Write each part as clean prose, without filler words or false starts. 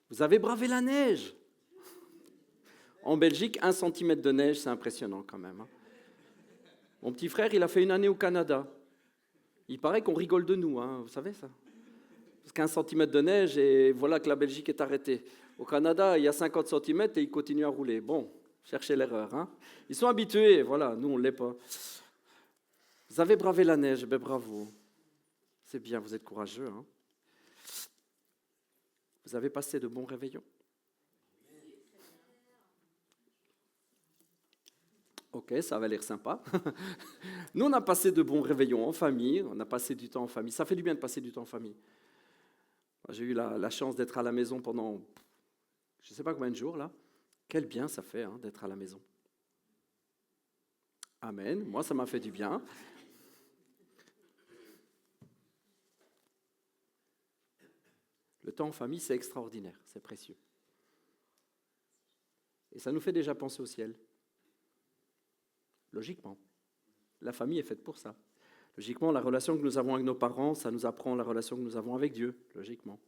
Vous avez bravé la neige. En Belgique, 1 centimètre de neige, c'est impressionnant quand même. Hein. Mon petit frère, il a fait une année au Canada. Il paraît qu'on rigole de nous, hein, vous savez ça. Parce qu'1 centimètre de neige et voilà que la Belgique est arrêtée. Au Canada, il y a 50 centimètres et ils continuent à rouler. Bon, cherchez l'erreur. Hein. Ils sont habitués, voilà, nous on ne l'est pas. Vous avez bravé la neige, ben bravo. C'est bien, vous êtes courageux. Hein. Vous avez passé de bons réveillons. Ok, ça avait l'air sympa. Nous, on a passé de bons réveillons en famille, on a passé du temps en famille. Ça fait du bien de passer du temps en famille. J'ai eu la chance d'être à la maison pendant, je ne sais pas combien de jours, là. Quel bien ça fait hein, d'être à la maison. Amen. Moi, ça m'a fait du bien. Le temps en famille, c'est extraordinaire, c'est précieux. Et ça nous fait déjà penser au ciel. Logiquement. La famille est faite pour ça. Logiquement, la relation que nous avons avec nos parents, ça nous apprend la relation que nous avons avec Dieu, logiquement.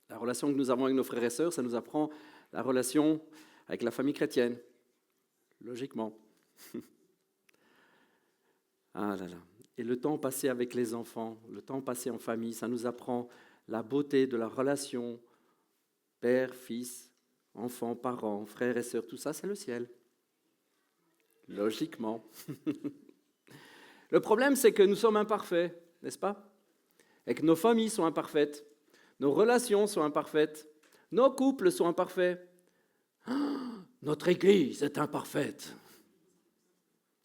La relation que nous avons avec nos frères et sœurs, ça nous apprend la relation avec la famille chrétienne, logiquement. Ah là là. Et le temps passé avec les enfants, le temps passé en famille, ça nous apprend la beauté de la relation père, fils, enfant, parents, frères et sœurs, tout ça, c'est le ciel. Logiquement. Le problème, c'est que nous sommes imparfaits, n'est-ce pas? Et que nos familles sont imparfaites, nos relations sont imparfaites, nos couples sont imparfaits. Notre Église est imparfaite.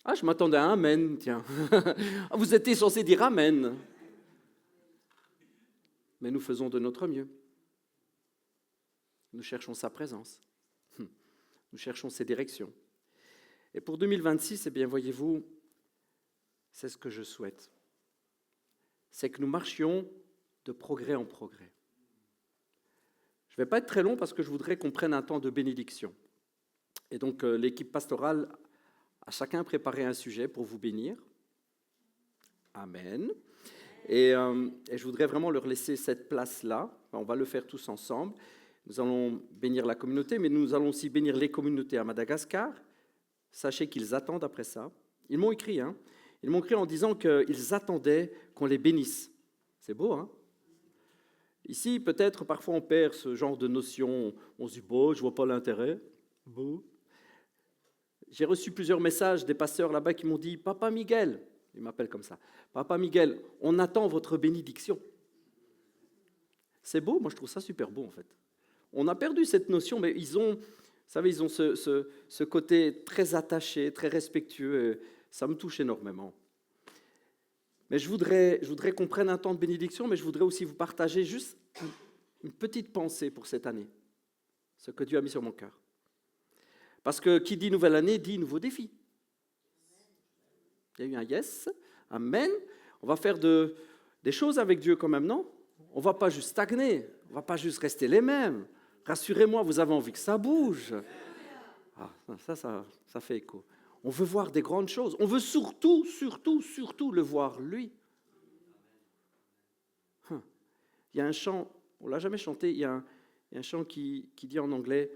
Ah, je m'attendais à un amen, tiens. Vous étiez censé dire amen. Mais nous faisons de notre mieux. Nous cherchons sa présence. Nous cherchons ses directions. Et pour 2026, eh bien, voyez-vous, c'est ce que je souhaite. C'est que nous marchions de progrès en progrès. Je ne vais pas être très long parce que je voudrais qu'on prenne un temps de bénédiction. Et donc, l'équipe pastorale a chacun préparé un sujet pour vous bénir. Amen. Et je voudrais vraiment leur laisser cette place-là. On va le faire tous ensemble. Nous allons bénir la communauté, mais nous allons aussi bénir les communautés à Madagascar. Sachez qu'ils attendent après ça. Ils m'ont écrit, hein. Ils m'ont écrit en disant qu'ils attendaient qu'on les bénisse. C'est beau, hein? Ici, peut-être, parfois, on perd ce genre de notion. On se dit, bon, je ne vois pas l'intérêt. Bon. J'ai reçu plusieurs messages des pasteurs là-bas qui m'ont dit, Papa Miguel, ils m'appellent comme ça, Papa Miguel, on attend votre bénédiction. C'est beau, moi je trouve ça super beau en fait. On a perdu cette notion, mais ils ont, vous savez, ils ont ce côté très attaché, très respectueux, ça me touche énormément. Mais je voudrais qu'on prenne un temps de bénédiction, mais je voudrais aussi vous partager juste une petite pensée pour cette année, ce que Dieu a mis sur mon cœur. Parce que qui dit nouvelle année, dit nouveau défi. Il y a eu un yes, amen. On va faire des choses avec Dieu quand même, non? On ne va pas juste stagner, on ne va pas juste rester les mêmes. Rassurez-moi, vous avez envie que ça bouge. Ah, ça fait écho. On veut voir des grandes choses. On veut surtout le voir, lui. Il y a un chant, on ne l'a jamais chanté, il y a un chant qui dit en anglais,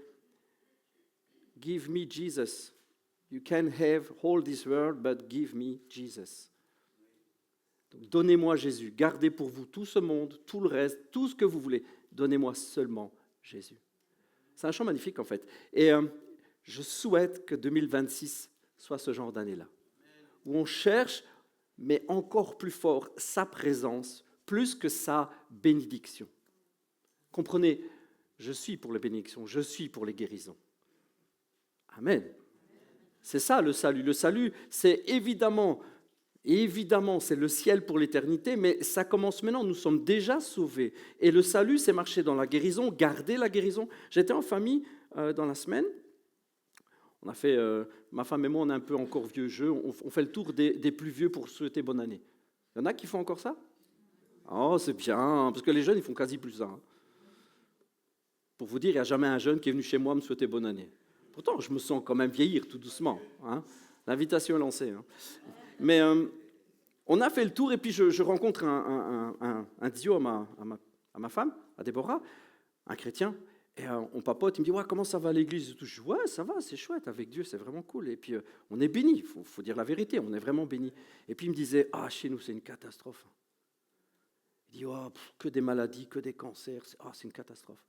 « Give me Jesus. You can have all this world, but give me Jesus. » Donc, donnez-moi Jésus. Gardez pour vous tout ce monde, tout le reste, tout ce que vous voulez. Donnez-moi seulement Jésus. C'est un chant magnifique en fait. Et je souhaite que 2026 soit ce genre d'année-là, où on cherche, mais encore plus fort, sa présence, plus que sa bénédiction. Comprenez, je suis pour les bénédictions, je suis pour les guérisons. Amen. C'est ça le salut. Le salut, c'est évidemment, c'est le ciel pour l'éternité, mais ça commence maintenant, nous sommes déjà sauvés. Et le salut, c'est marcher dans la guérison, garder la guérison. J'étais en famille dans la semaine. On a fait, ma femme et moi, on est un peu encore vieux jeu. On fait le tour des plus vieux pour souhaiter bonne année. Il y en a qui font encore ça? Oh, c'est bien, parce que les jeunes, ils font quasi plus ça. Hein. Pour vous dire, il n'y a jamais un jeune qui est venu chez moi me souhaiter bonne année. Pourtant, je me sens quand même vieillir tout doucement. Hein. L'invitation est lancée. Hein. Mais on a fait le tour et puis je rencontre un Dio à ma femme, à Déborah. un chrétien, et on papote, il me dit, ouais, comment ça va à l'église et tout. Je dis, ouais, ça va, c'est chouette, avec Dieu, c'est vraiment cool. Et puis, on est bénis, il faut dire la vérité, on est vraiment bénis. Et puis, il me disait, ah, chez nous, c'est une catastrophe. Il dit, oh, que des maladies, que des cancers, c'est une catastrophe.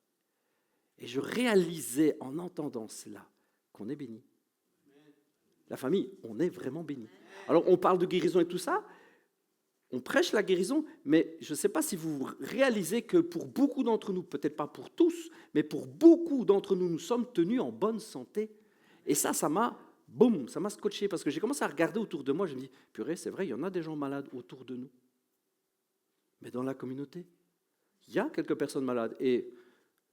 Et je réalisais en entendant cela qu'on est béni. La famille, on est vraiment béni. Alors, on parle de guérison et tout ça, on prêche la guérison, mais je ne sais pas si vous réalisez que pour beaucoup d'entre nous, peut-être pas pour tous, mais pour beaucoup d'entre nous, nous sommes tenus en bonne santé. Et ça m'a scotché, parce que j'ai commencé à regarder autour de moi, je me dis, purée, c'est vrai, il y en a des gens malades autour de nous. Mais dans la communauté, il y a quelques personnes malades. Et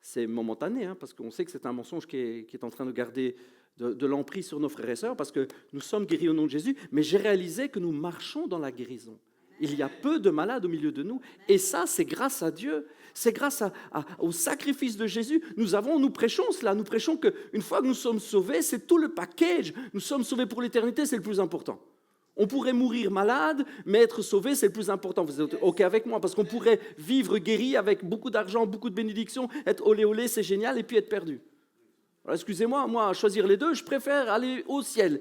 c'est momentané, parce qu'on sait que c'est un mensonge qui est en train de garder de l'emprise sur nos frères et sœurs, parce que nous sommes guéris au nom de Jésus, mais j'ai réalisé que nous marchons dans la guérison. Il y a peu de malades au milieu de nous, et ça, c'est grâce à Dieu, c'est grâce au sacrifice de Jésus. Nous prêchons cela, nous prêchons qu'une fois que nous sommes sauvés, c'est tout le package. Nous sommes sauvés pour l'éternité, c'est le plus important. On pourrait mourir malade, mais être sauvé, c'est le plus important. Vous êtes OK avec moi? Parce qu'on pourrait vivre guéri avec beaucoup d'argent, beaucoup de bénédictions, être olé olé, c'est génial, et puis être perdu. Alors, excusez-moi, moi, à choisir les deux, je préfère aller au ciel.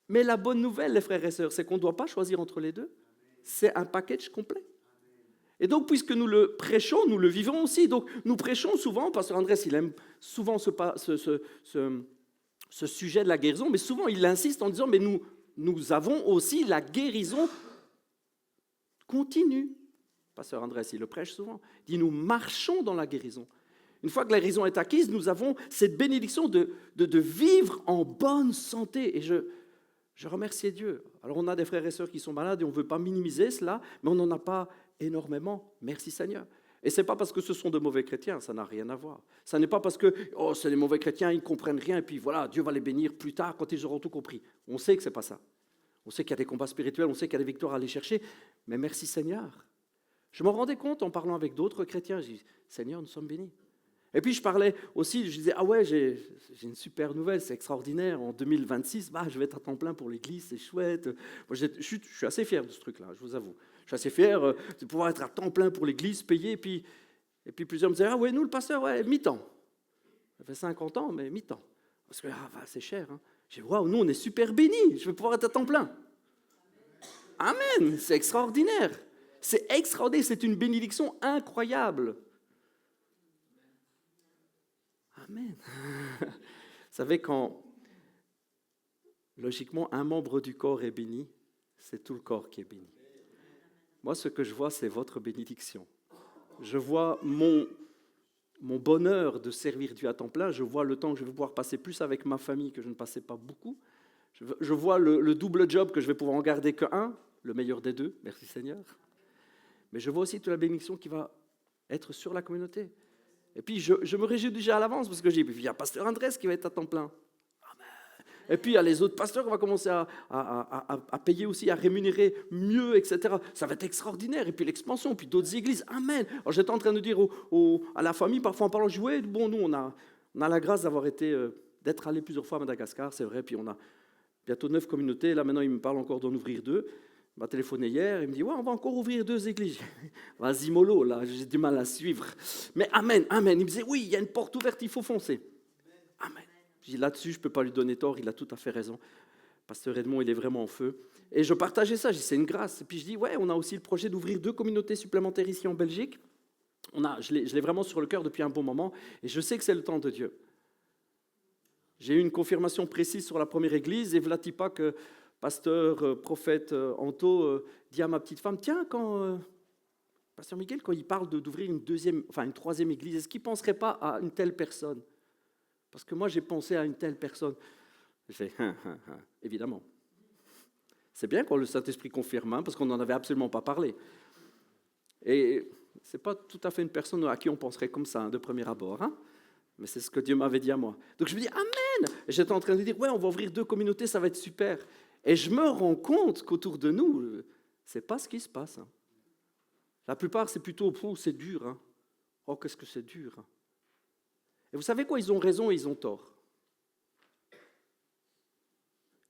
Mais la bonne nouvelle, les frères et sœurs, c'est qu'on ne doit pas choisir entre les deux. C'est un package complet. Et donc, puisque nous le prêchons, nous le vivons aussi. Donc, nous prêchons souvent, Pasteur Andrés, il aime souvent ce sujet de la guérison, mais souvent, il insiste en disant, mais nous avons aussi la guérison continue. Pasteur Andrés, il le prêche souvent. Il dit, nous marchons dans la guérison. Une fois que la guérison est acquise, nous avons cette bénédiction de vivre en bonne santé. Et je remercie Dieu. Alors, on a des frères et sœurs qui sont malades et on ne veut pas minimiser cela, mais on n'en a pas énormément. Merci Seigneur. Et ce n'est pas parce que ce sont de mauvais chrétiens, ça n'a rien à voir. Ce n'est pas parce que c'est des mauvais chrétiens, ils ne comprennent rien, et puis voilà, Dieu va les bénir plus tard quand ils auront tout compris. On sait que ce n'est pas ça. On sait qu'il y a des combats spirituels, on sait qu'il y a des victoires à aller chercher, mais merci Seigneur. Je m'en rendais compte en parlant avec d'autres chrétiens, je dis, Seigneur, nous sommes bénis. Et puis je parlais aussi, je disais, ah ouais, j'ai une super nouvelle, c'est extraordinaire, en 2026, je vais être à temps plein pour l'église, c'est chouette. Moi, je suis assez fier de ce truc-là, je vous avoue. Je suis assez fier de pouvoir être à temps plein pour l'église, payé, et puis plusieurs me disaient, ah ouais, nous le pasteur, ouais, mi-temps. Ça fait 50 ans, mais mi-temps. Parce que c'est cher. J'ai dit, waouh, nous on est super bénis, je vais pouvoir être à temps plein. Amen, c'est extraordinaire. C'est extraordinaire, c'est une bénédiction incroyable. Amen. Vous savez, quand, logiquement, un membre du corps est béni, c'est tout le corps qui est béni. Moi, ce que je vois, c'est votre bénédiction. Je vois mon bonheur de servir Dieu à temps plein. Je vois le temps que je vais pouvoir passer plus avec ma famille que je ne passais pas beaucoup. Je vois le double job que je vais pouvoir en garder qu'un, le meilleur des deux. Merci Seigneur. Mais je vois aussi toute la bénédiction qui va être sur la communauté. Et puis, je me réjouis déjà à l'avance parce que j'ai dit, il y a Pasteur Andrés qui va être à temps plein. Et puis, il y a les autres pasteurs qui vont commencer à payer aussi, à rémunérer mieux, etc. Ça va être extraordinaire. Et puis, l'expansion, puis d'autres églises. Amen. Alors, j'étais en train de dire à la famille, parfois en parlant, je dis, ouais, bon, nous, on a la grâce d'être allé plusieurs fois à Madagascar, c'est vrai. Puis, on a bientôt 9 communautés. Là, maintenant, il me parle encore d'en ouvrir 2. Il m'a téléphoné hier, il me dit, ouais, on va encore ouvrir 2 églises. Vas-y, mollo, là, j'ai du mal à suivre. Mais amen, amen. Il me disait, oui, il y a une porte ouverte, il faut foncer. Amen. Je dis, là-dessus, je ne peux pas lui donner tort, il a tout à fait raison. Pasteur Edmond, il est vraiment en feu. Et je partageais ça, je dis, c'est une grâce. Et puis je dis, ouais, on a aussi le projet d'ouvrir 2 communautés supplémentaires ici en Belgique. Je l'ai vraiment sur le cœur depuis un bon moment, et je sais que c'est le temps de Dieu. J'ai eu une confirmation précise sur la première église, et voilà pas que pasteur, prophète Anto dit à ma petite femme, tiens, quand pasteur Miguel, quand il parle d'ouvrir une 3e église, est-ce qu'il ne penserait pas à une telle personne? Parce que moi, j'ai pensé à une telle personne. Je fais, évidemment. C'est bien quand le Saint-Esprit confirme, parce qu'on n'en avait absolument pas parlé. Et ce n'est pas tout à fait une personne à qui on penserait comme ça, de premier abord. Mais c'est ce que Dieu m'avait dit à moi. Donc je me dis, amen. Et j'étais en train de dire, ouais, on va ouvrir 2 communautés, ça va être super. Et je me rends compte qu'autour de nous, ce n'est pas ce qui se passe. La plupart, c'est plutôt, c'est dur. Oh, qu'est-ce que c'est dur. Et vous savez quoi, ils ont raison et ils ont tort.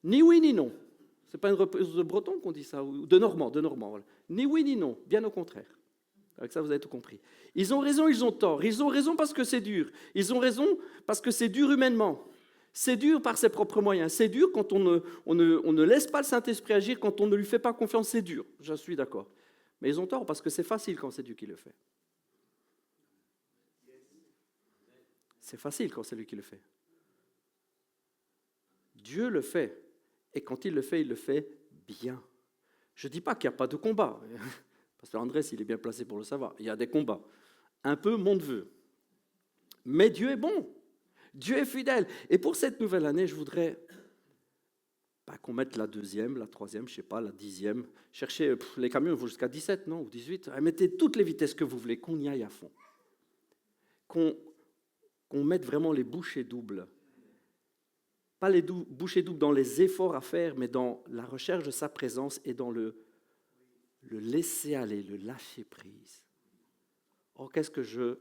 Ni oui ni non. Ce n'est pas une reprise de breton qu'on dit ça, ou de normand. Voilà. Ni oui ni non, bien au contraire. Avec ça, vous avez tout compris. Ils ont raison, ils ont tort. Ils ont raison parce que c'est dur. Ils ont raison parce que c'est dur humainement. C'est dur par ses propres moyens. C'est dur quand on ne laisse pas le Saint-Esprit agir, quand on ne lui fait pas confiance, c'est dur. Je suis d'accord. Mais ils ont tort parce que c'est facile quand c'est Dieu qui le fait. C'est facile quand c'est lui qui le fait. Dieu le fait. Et quand il le fait bien. Je ne dis pas qu'il n'y a pas de combat. Pasteur Andrés, il est bien placé pour le savoir. Il y a des combats. Un peu mon neveu. Mais Dieu est bon. Dieu est fidèle. Et pour cette nouvelle année, je voudrais qu'on mette la 2e, la 3e, je ne sais pas, la 10e. Cherchez, les camions vont jusqu'à 17, non, ou 18. Mettez toutes les vitesses que vous voulez, qu'on y aille à fond. Qu'on mette vraiment les bouchées doubles. Pas les bouchées doubles dans les efforts à faire, mais dans la recherche de sa présence et dans le laisser aller, le lâcher prise. Oh, qu'est-ce que je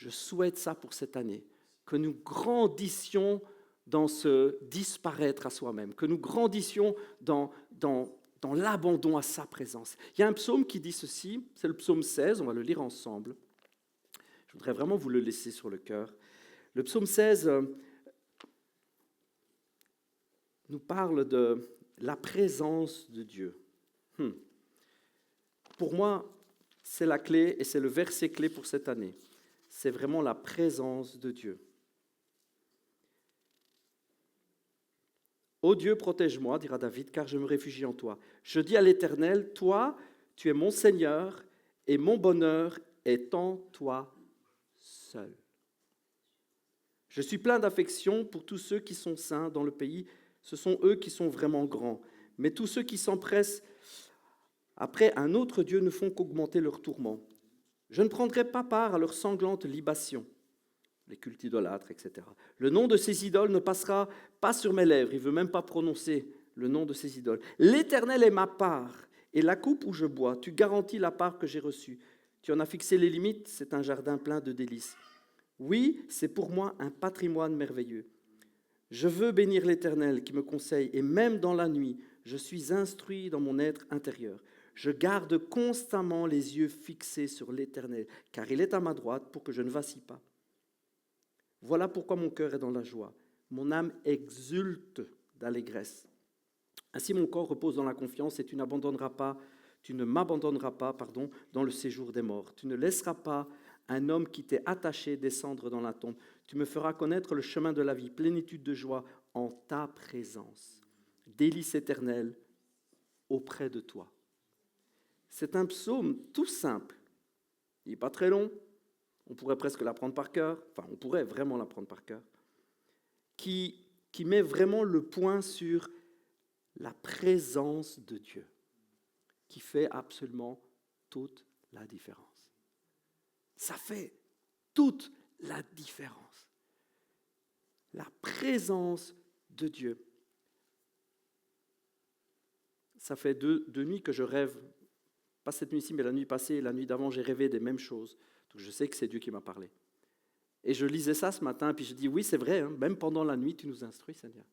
souhaite ça pour cette année, que nous grandissions dans ce disparaître à soi-même, que nous grandissions dans l'abandon à sa présence. Il y a un psaume qui dit ceci, c'est le psaume 16, on va le lire ensemble. Je voudrais vraiment vous le laisser sur le cœur. Le psaume 16 nous parle de la présence de Dieu. Pour moi, c'est la clé et c'est le verset clé pour cette année. C'est vraiment la présence de Dieu. Ô Dieu, protège-moi, dira David, car je me réfugie en toi. Je dis à l'Éternel, toi, tu es mon Seigneur, et mon bonheur est en toi seul. Je suis plein d'affection pour tous ceux qui sont saints dans le pays. Ce sont eux qui sont vraiment grands. Mais tous ceux qui s'empressent après un autre Dieu ne font qu'augmenter leurs tourments. Je ne prendrai pas part à leurs sanglantes libations, les cultes idolâtres, etc. Le nom de ces idoles ne passera pas sur mes lèvres. Il ne veut même pas prononcer le nom de ces idoles. L'Éternel est ma part, et la coupe où je bois. Tu garantis la part que j'ai reçue. Tu en as fixé les limites, c'est un jardin plein de délices. Oui, c'est pour moi un patrimoine merveilleux. Je veux bénir l'Éternel qui me conseille, et même dans la nuit, je suis instruit dans mon être intérieur. Je garde constamment les yeux fixés sur l'Éternel, car il est à ma droite pour que je ne vacille pas. Voilà pourquoi mon cœur est dans la joie. Mon âme exulte d'allégresse. Ainsi mon corps repose dans la confiance et tu ne m'abandonneras pas, dans le séjour des morts. Tu ne laisseras pas un homme qui t'est attaché descendre dans la tombe. Tu me feras connaître le chemin de la vie, plénitude de joie en ta présence. Délices éternelles auprès de toi. C'est un psaume tout simple. Il n'est pas très long. On pourrait presque l'apprendre par cœur. Enfin, on pourrait vraiment l'apprendre par cœur. Qui met vraiment le point sur la présence de Dieu. Qui fait absolument toute la différence. Ça fait toute la différence. La présence de Dieu. Ça fait deux nuits que je rêve. Pas cette nuit-ci, mais la nuit passée, la nuit d'avant, j'ai rêvé des mêmes choses. Donc je sais que c'est Dieu qui m'a parlé. Et je lisais ça ce matin, puis je dis, oui, c'est vrai, hein, même pendant la nuit, tu nous instruis, Seigneur.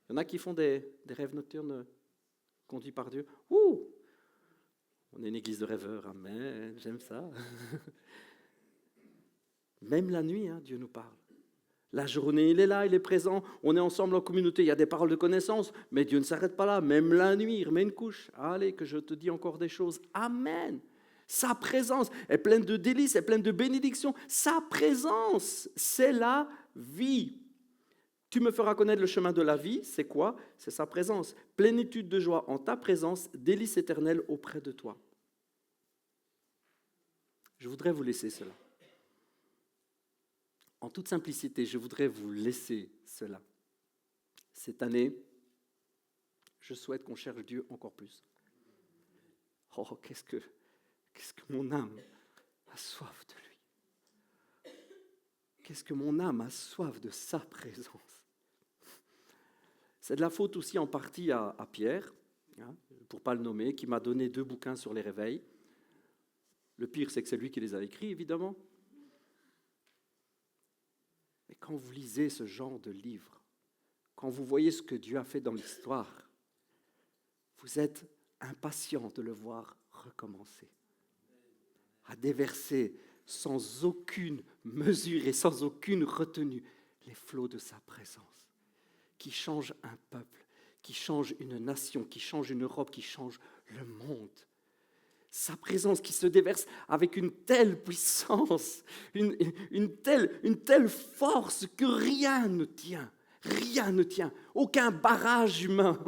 Il y en a qui font des rêves nocturnes conduits par Dieu. Ouh! On est une église de rêveurs, amen, j'aime ça. Même la nuit, hein, Dieu nous parle. La journée, il est là, il est présent, on est ensemble en communauté, il y a des paroles de connaissance, mais Dieu ne s'arrête pas là. Même la nuit, il remet une couche. Allez, que je te dis encore des choses. Amen. Sa présence est pleine de délices, est pleine de bénédictions. Sa présence, c'est la vie. Tu me feras connaître le chemin de la vie, c'est quoi? C'est sa présence. Plénitude de joie en ta présence, délices éternelles auprès de toi. Je voudrais vous laisser cela. En toute simplicité, je voudrais vous laisser cela. Cette année, je souhaite qu'on cherche Dieu encore plus. Oh, qu'est-ce que mon âme a soif de lui. Qu'est-ce que mon âme a soif de sa présence. C'est de la faute aussi en partie à Pierre, hein, pour ne pas le nommer, qui m'a donné 2 bouquins sur les réveils. Le pire, c'est que c'est lui qui les a écrits, évidemment. Mais quand vous lisez ce genre de livre, quand vous voyez ce que Dieu a fait dans l'histoire, vous êtes impatient de le voir recommencer. à déverser sans aucune mesure et sans aucune retenue les flots de sa présence, qui change un peuple, qui change une nation, qui change une Europe, qui change le monde. Sa présence qui se déverse avec une telle puissance, une telle force que rien ne tient, aucun barrage humain.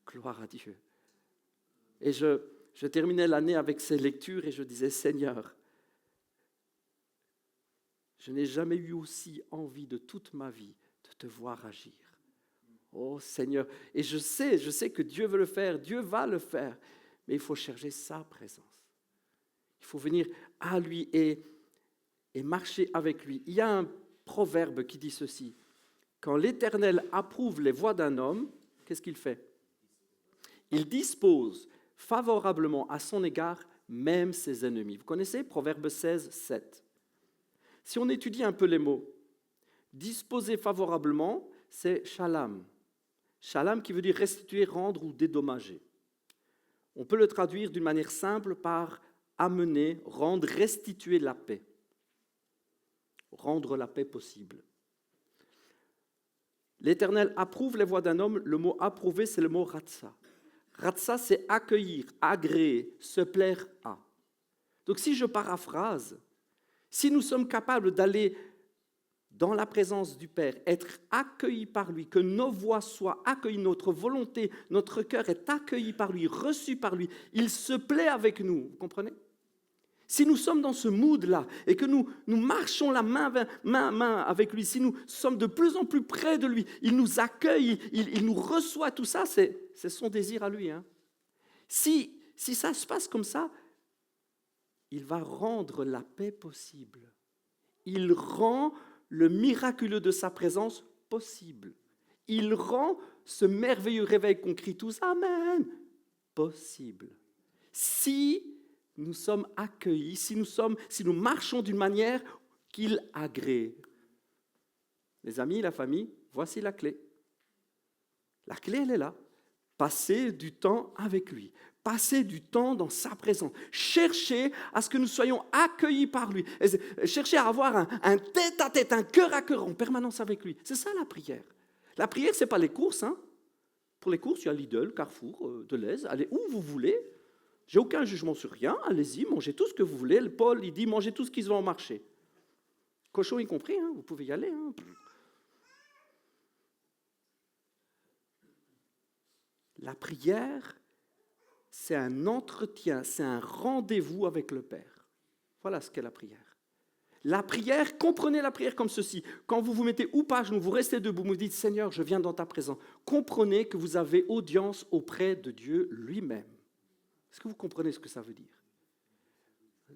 Gloire à Dieu. Et je terminais l'année avec ces lectures et je disais, Seigneur, je n'ai jamais eu aussi envie de toute ma vie de te voir agir. Oh Seigneur, et je sais que Dieu veut le faire, Dieu va le faire, mais il faut chercher sa présence. Il faut venir à lui et marcher avec lui. Il y a un proverbe qui dit ceci, quand l'Éternel approuve les voies d'un homme, qu'est-ce qu'il fait? Il dispose favorablement à son égard même ses ennemis. Vous connaissez Proverbe 16, 7. Si on étudie un peu les mots, disposer favorablement, c'est shalom. Shalom qui veut dire restituer, rendre ou dédommager. On peut le traduire d'une manière simple par amener, rendre, restituer la paix. Rendre la paix possible. L'Éternel approuve les voies d'un homme. Le mot approuver, c'est le mot ratsa. Ratsa, c'est accueillir, agréer, se plaire à. Donc si je paraphrase, si nous sommes capables d'aller dans la présence du Père, être accueillis par lui, que nos voix soient accueillies, notre volonté, notre cœur est accueilli par lui, reçu par lui, il se plaît avec nous, vous comprenez? Si nous sommes dans ce mood-là et que nous marchons la main à main avec lui, si nous sommes de plus en plus près de lui, il nous accueille, il nous reçoit, tout ça, c'est son désir à lui. Hein. Si ça se passe comme ça, il va rendre la paix possible. Il rend le miraculeux de sa présence possible. Il rend ce merveilleux réveil qu'on crie tous « Amen » possible. Si nous sommes accueillis, si nous marchons d'une manière qu'il agrée. Les amis, la famille, voici la clé. La clé, elle est là. Passer du temps avec lui. Passer du temps dans sa présence. Chercher à ce que nous soyons accueillis par lui. Chercher à avoir un tête-à-tête, un cœur à cœur en permanence avec lui. C'est ça la prière. La prière, ce n'est pas les courses. Hein. Pour les courses, il y a Lidl, Carrefour, Deleuze. Allez où vous voulez. J'ai aucun jugement sur rien. Allez-y, mangez tout ce que vous voulez. Le Paul, il dit, mangez tout ce qui se vend au marché. Cochon y compris, hein, vous pouvez y aller. Hein. La prière, c'est un entretien, c'est un rendez-vous avec le Père. Voilà ce qu'est la prière. La prière, comprenez la prière comme ceci. Quand vous vous mettez ou pas à genoux, vous restez debout, vous dites, Seigneur, je viens dans ta présence. Comprenez que vous avez audience auprès de Dieu lui-même. Est-ce que vous comprenez ce que ça veut dire?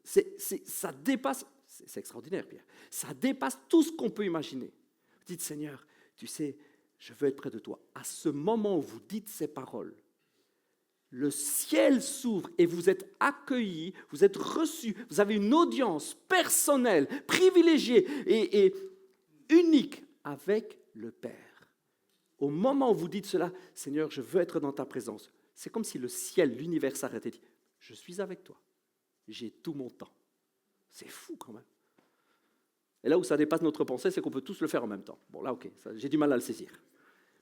Ça dépasse, c'est extraordinaire, Pierre, ça dépasse tout ce qu'on peut imaginer. Vous dites, Seigneur, tu sais, je veux être près de toi. À ce moment où vous dites ces paroles, le ciel s'ouvre et vous êtes accueillis, vous êtes reçus, vous avez une audience personnelle, privilégiée et unique avec le Père. Au moment où vous dites cela, Seigneur, je veux être dans ta présence, c'est comme si le ciel, l'univers s'arrêtait et dit, je suis avec toi, j'ai tout mon temps. C'est fou quand même. Et là où ça dépasse notre pensée, c'est qu'on peut tous le faire en même temps. Bon là, ok, j'ai du mal à le saisir.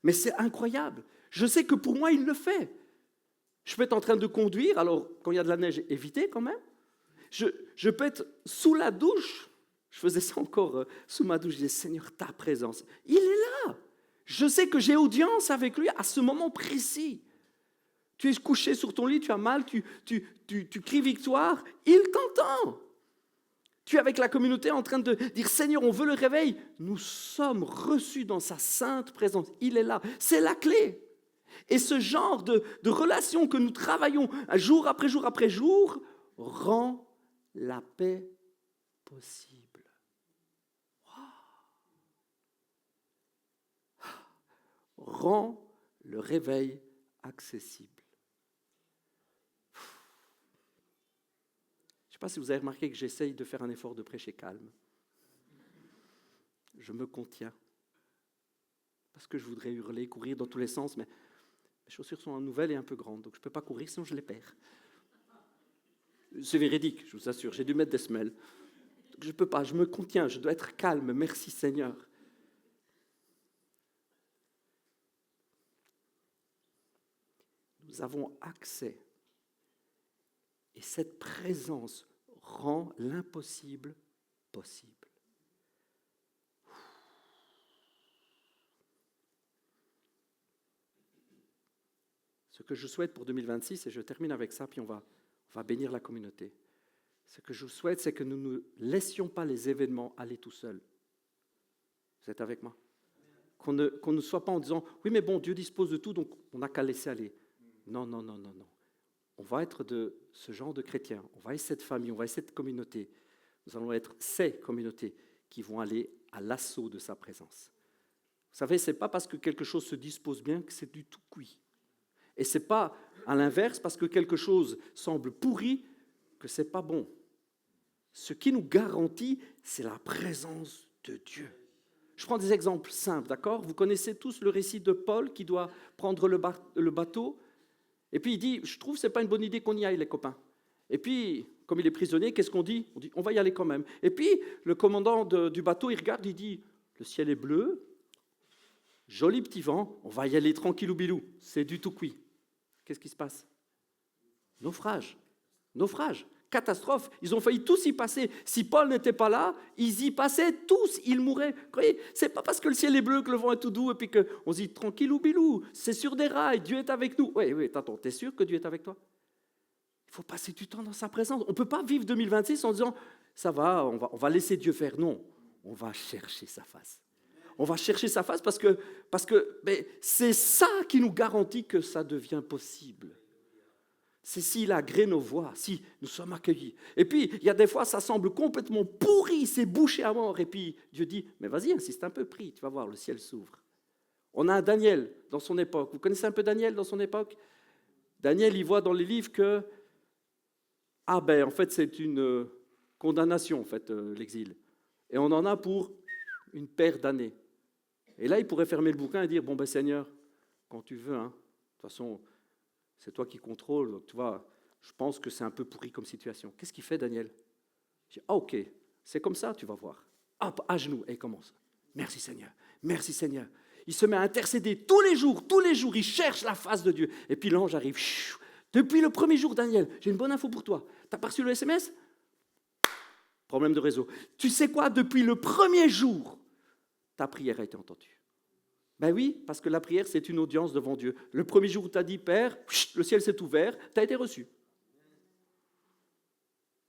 Mais c'est incroyable. Je sais que pour moi, il le fait. Je peux être en train de conduire, alors quand il y a de la neige, évitez quand même. Je peux être sous la douche. Je faisais ça encore sous ma douche. Je disais, Seigneur, ta présence, il est là. Je sais que j'ai audience avec lui à ce moment précis. Tu es couché sur ton lit, tu as mal, tu cries victoire, il t'entend. Tu es avec la communauté en train de dire, Seigneur, on veut le réveil. Nous sommes reçus dans sa sainte présence. Il est là. C'est la clé. Et ce genre de relation que nous travaillons jour après jour rend la paix possible. Wow. Rend le réveil accessible. Je ne sais pas si vous avez remarqué que j'essaye de faire un effort de prêcher calme. Je me contiens. Parce que je voudrais hurler, courir dans tous les sens, mais mes chaussures sont nouvelles et un peu grandes, donc je ne peux pas courir, sinon je les perds. C'est véridique, je vous assure, j'ai dû mettre des semelles. Je ne peux pas, je me contiens, je dois être calme, merci Seigneur. Nous avons accès. Et cette présence rend l'impossible possible. Ce que je souhaite pour 2026, et je termine avec ça, puis on va bénir la communauté. Ce que je souhaite, c'est que nous ne laissions pas les événements aller tout seuls. Vous êtes avec moi? Qu'on ne soit pas en disant, oui mais bon, Dieu dispose de tout, donc on n'a qu'à laisser aller. Non, non, non, non, non. On va être de ce genre de chrétiens, on va être cette famille, on va être cette communauté. Nous allons être ces communautés qui vont aller à l'assaut de sa présence. Vous savez, ce n'est pas parce que quelque chose se dispose bien que c'est du tout cuit. Et ce n'est pas à l'inverse, parce que quelque chose semble pourri, que ce n'est pas bon. Ce qui nous garantit, c'est la présence de Dieu. Je prends des exemples simples, d'accord? Vous connaissez tous le récit de Paul qui doit prendre le bateau. Et puis il dit, je trouve que ce n'est pas une bonne idée qu'on y aille, les copains. Et puis, comme il est prisonnier, qu'est-ce qu'on dit? On dit, on va y aller quand même. Et puis, le commandant du bateau, il regarde, il dit, le ciel est bleu, joli petit vent, on va y aller tranquillou bilou, c'est du tout cuit. Qu'est-ce qui se passe? Naufrage, catastrophe. Ils ont failli tous y passer. Si Paul n'était pas là, ils y passaient tous, ils mouraient. Vous voyez, c'est pas parce que le ciel est bleu que le vent est tout doux et puis qu'on se dit tranquillou bilou, c'est sur des rails, Dieu est avec nous. Oui, attends, t'es sûr que Dieu est avec toi? Il faut passer du temps dans sa présence. On ne peut pas vivre 2026 en disant, ça va, on va laisser Dieu faire. Non, on va chercher sa face. On va chercher sa face parce que c'est ça qui nous garantit que ça devient possible. C'est s'il agrée nos voix, si nous sommes accueillis. Et puis, il y a des fois, ça semble complètement pourri, c'est bouché à mort. Et puis, Dieu dit, mais vas-y, insiste un peu, prie, tu vas voir, le ciel s'ouvre. On a un Daniel dans son époque. Vous connaissez un peu Daniel dans son époque? Daniel, il voit dans les livres que, en fait, c'est une condamnation, en fait, l'exil. Et on en a pour une paire d'années. Et là, il pourrait fermer le bouquin et dire, Seigneur, quand tu veux, de toute façon, c'est toi qui contrôles, donc tu vois, je pense que c'est un peu pourri comme situation. Qu'est-ce qu'il fait, Daniel? Je dis, ok, c'est comme ça, tu vas voir. Hop, à genoux, et il commence. Merci Seigneur, merci Seigneur. Il se met à intercéder tous les jours, il cherche la face de Dieu. Et puis l'ange arrive. Depuis le premier jour, Daniel, j'ai une bonne info pour toi. Tu n'as pas reçu le SMS? Problème de réseau. Tu sais quoi, depuis le premier jour, ta prière a été entendue. Ben oui, parce que la prière, c'est une audience devant Dieu. Le premier jour où tu as dit, Père, le ciel s'est ouvert, tu as été reçu.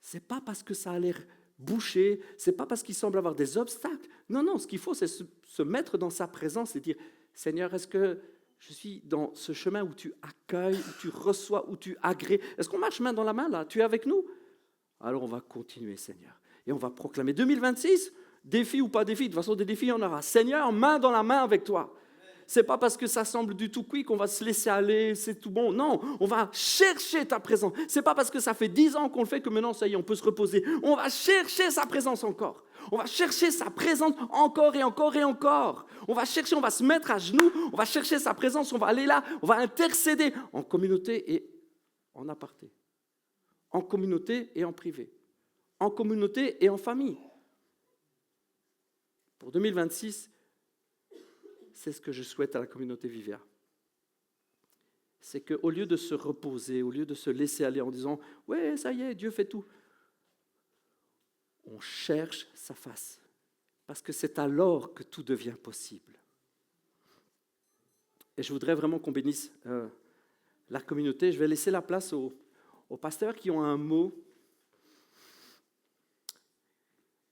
Ce n'est pas parce que ça a l'air bouché, ce n'est pas parce qu'il semble avoir des obstacles. Non, ce qu'il faut, c'est se mettre dans sa présence et dire, Seigneur, est-ce que je suis dans ce chemin où tu accueilles, où tu reçois, où tu agrées? Est-ce qu'on marche main dans la main, là? Tu es avec nous? Alors on va continuer, Seigneur. Et on va proclamer 2026, défi ou pas défi, de toute façon des défis, il y en aura. Seigneur, main dans la main avec toi. Ce n'est pas parce que ça semble du tout cuit qu'on va se laisser aller, c'est tout bon. Non, on va chercher ta présence. Ce n'est pas parce que ça fait 10 ans qu'on le fait que maintenant, ça y est, on peut se reposer. On va chercher sa présence encore. On va chercher sa présence encore et encore et encore. On va chercher, on va se mettre à genoux, on va chercher sa présence, on va aller là, on va intercéder en communauté et en aparté. En communauté et en privé. En communauté et en famille. Pour 2026, c'est ce que je souhaite à la communauté Vivea. C'est qu'au lieu de se reposer, au lieu de se laisser aller en disant « Ouais, ça y est, Dieu fait tout », on cherche sa face. Parce que c'est alors que tout devient possible. Et je voudrais vraiment qu'on bénisse la communauté. Je vais laisser la place aux pasteurs qui ont un mot.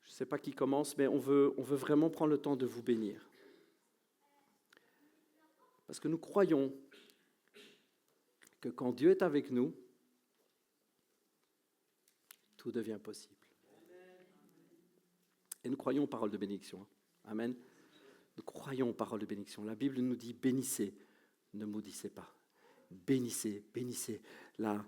Je ne sais pas qui commence, mais on veut vraiment prendre le temps de vous bénir. Parce que nous croyons que quand Dieu est avec nous, tout devient possible. Et nous croyons aux paroles de bénédiction. Amen. Nous croyons aux paroles de bénédiction. La Bible nous dit « bénissez, ne maudissez pas ». Bénissez, bénissez. La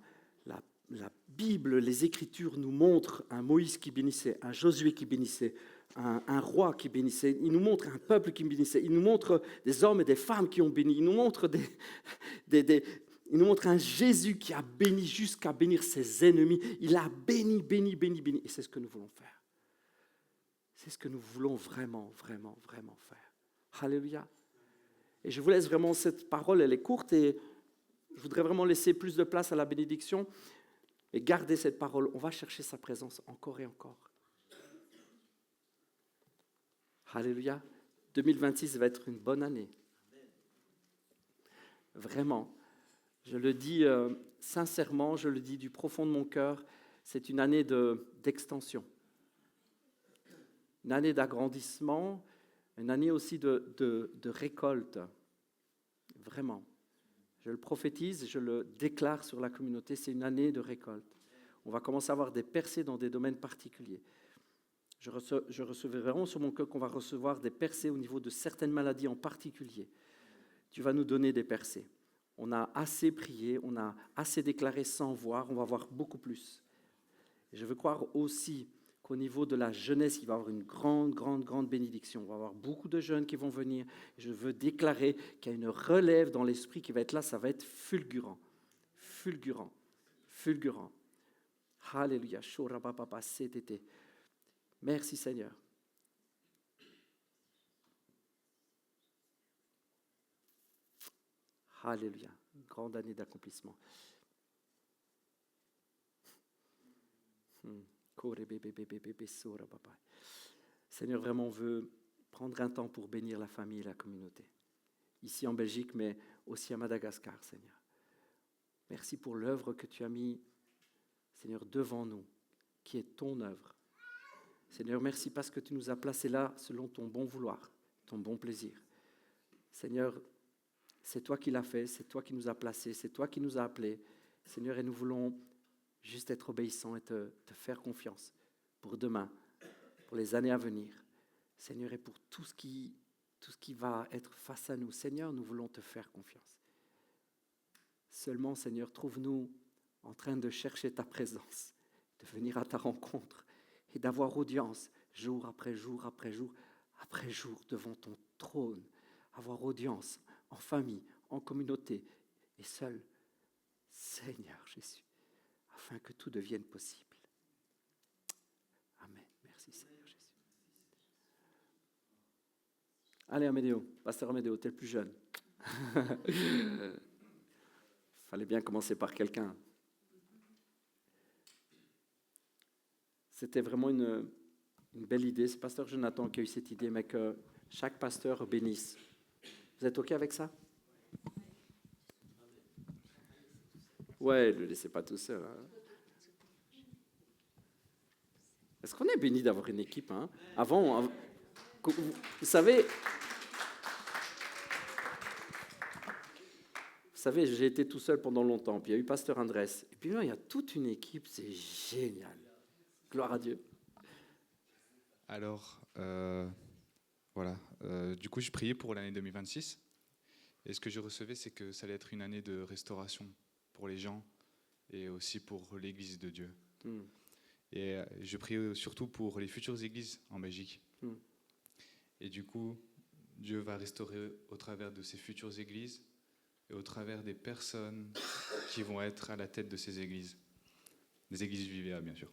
Bible, les Écritures nous montrent un Moïse qui bénissait, un Josué qui bénissait, un roi qui bénissait. Il nous montre un peuple qui bénissait. Il nous montre des hommes et des femmes qui ont béni. Il nous montre Il nous montre un Jésus qui a béni jusqu'à bénir ses ennemis. Il a béni, béni, béni, béni. Et c'est ce que nous voulons faire. C'est ce que nous voulons vraiment, vraiment, vraiment faire. Alléluia. Et je vous laisse vraiment, cette parole, elle est courte et je voudrais vraiment laisser plus de place à la bénédiction et garder cette parole. On va chercher sa présence encore et encore. Alléluia. 2026 va être une bonne année. Vraiment. Je le dis sincèrement, je le dis du profond de mon cœur, c'est une année d'extension, une année d'agrandissement, une année aussi de récolte. Vraiment. Je le prophétise, je le déclare sur la communauté, c'est une année de récolte. On va commencer à avoir des percées dans des domaines particuliers. Je recevrai vraiment sur mon cœur qu'on va recevoir des percées au niveau de certaines maladies en particulier. Tu vas nous donner des percées. On a assez prié, on a assez déclaré sans voir, on va voir beaucoup plus. Et je veux croire aussi qu'au niveau de la jeunesse, il va y avoir une grande, grande, grande bénédiction. On va avoir beaucoup de jeunes qui vont venir. Je veux déclarer qu'il y a une relève dans l'esprit qui va être là, ça va être fulgurant. Fulgurant. Fulgurant. Alléluia. Merci Seigneur. Alléluia. Une grande année d'accomplissement. Seigneur, vraiment, on veut prendre un temps pour bénir la famille et la communauté. Ici en Belgique, mais aussi à Madagascar, Seigneur. Merci pour l'œuvre que tu as mis, Seigneur, devant nous, qui est ton œuvre. Seigneur, merci parce que tu nous as placés là selon ton bon vouloir, ton bon plaisir. Seigneur, c'est toi qui l'as fait, c'est toi qui nous as placés, c'est toi qui nous as appelés. Seigneur, et nous voulons juste être obéissants et te faire confiance pour demain, pour les années à venir. Seigneur, et pour tout ce qui va être face à nous. Seigneur, nous voulons te faire confiance. Seulement, Seigneur, trouve-nous en train de chercher ta présence, de venir à ta rencontre et d'avoir audience jour après jour après jour après jour devant ton trône. Avoir audience en famille, en communauté et seul. Seigneur Jésus, afin que tout devienne possible. Amen. Merci Seigneur Jésus. Allez Amédéo, pasteur Amédéo, t'es le plus jeune. Fallait bien commencer par quelqu'un. C'était vraiment une belle idée. C'est pasteur Jonathan qui a eu cette idée, mais que chaque pasteur bénisse. Vous êtes OK avec ça? Ouais, ne le laissez pas tout seul. Hein. Est-ce qu'on est béni d'avoir une équipe hein? Avant, vous savez, j'ai été tout seul pendant longtemps. Puis il y a eu pasteur Andrés. Et puis là, il y a toute une équipe. C'est génial. Gloire à Dieu. Alors, voilà. Du coup, je priais pour l'année 2026. Et ce que je recevais, c'est que ça allait être une année de restauration pour les gens et aussi pour l'Église de Dieu. Et je priais surtout pour les futures églises en Belgique. Et du coup, Dieu va restaurer au travers de ces futures églises et au travers des personnes qui vont être à la tête de ces églises. Des églises VIVEA, bien sûr.